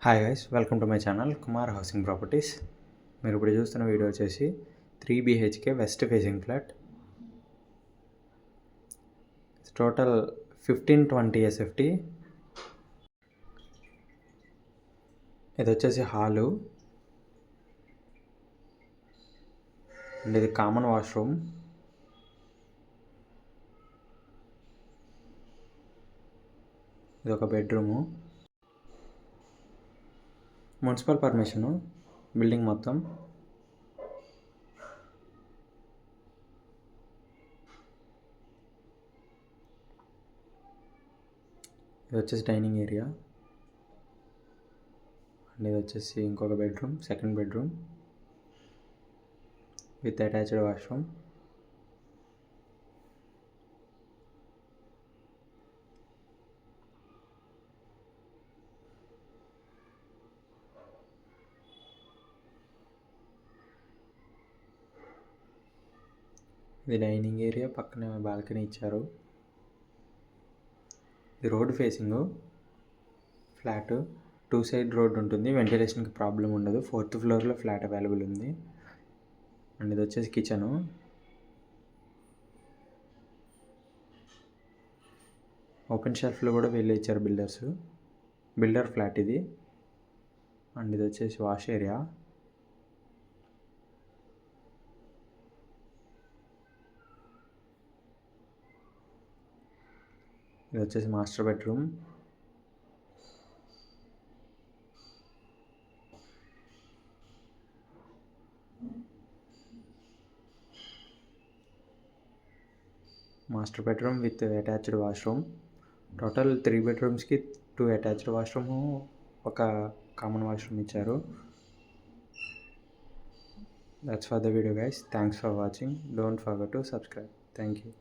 Hi guys, welcome to my channel Kumar housing properties. మీరు ఇప్పుడు చూస్తున్న వీడియో వచ్చేసి 3 BHK west facing flat. Total 1520 SFT. ఇది వచ్చేసి హాలు అండ్ ఇది కామన్ వాష్రూమ్. ఇది ఒక బెడ్రూము. మున్సిపల్ పర్మిషను బిల్డింగ్ మొత్తం. ఇది వచ్చేసి డైనింగ్ ఏరియా అండ్ ఇది వచ్చేసి ఇంకొక bedroom, second bedroom with attached washroom. ఇది డైనింగ్ ఏరియా, పక్కనే బాల్కనీ ఇచ్చారు. ఇది road facing flat, 2 side road ఉంటుంది, వెంటిలేషన్కి ప్రాబ్లం ఉండదు. 4th ఫ్లోర్లో ఫ్లాట్ అవైలబుల్ ఉంది. అండ్ ఇది వచ్చేసి కిచెను. ఓపెన్ షెల్ఫ్లో కూడా వీళ్ళు ఇచ్చారు బిల్డర్ ఫ్లాట్ ఇది. అండ్ ఇది వచ్చేసి వాష్ ఏరియా. ఇది వచ్చేసి master bedroom. Master bedroom with attached washroom. Total 3 బెడ్రూమ్స్కి 2 attached washroom, ఒక కామన్ వాష్రూమ్ ఇచ్చారు. That's for the video guys. Thanks for watching. Don't forget to subscribe. Thank you.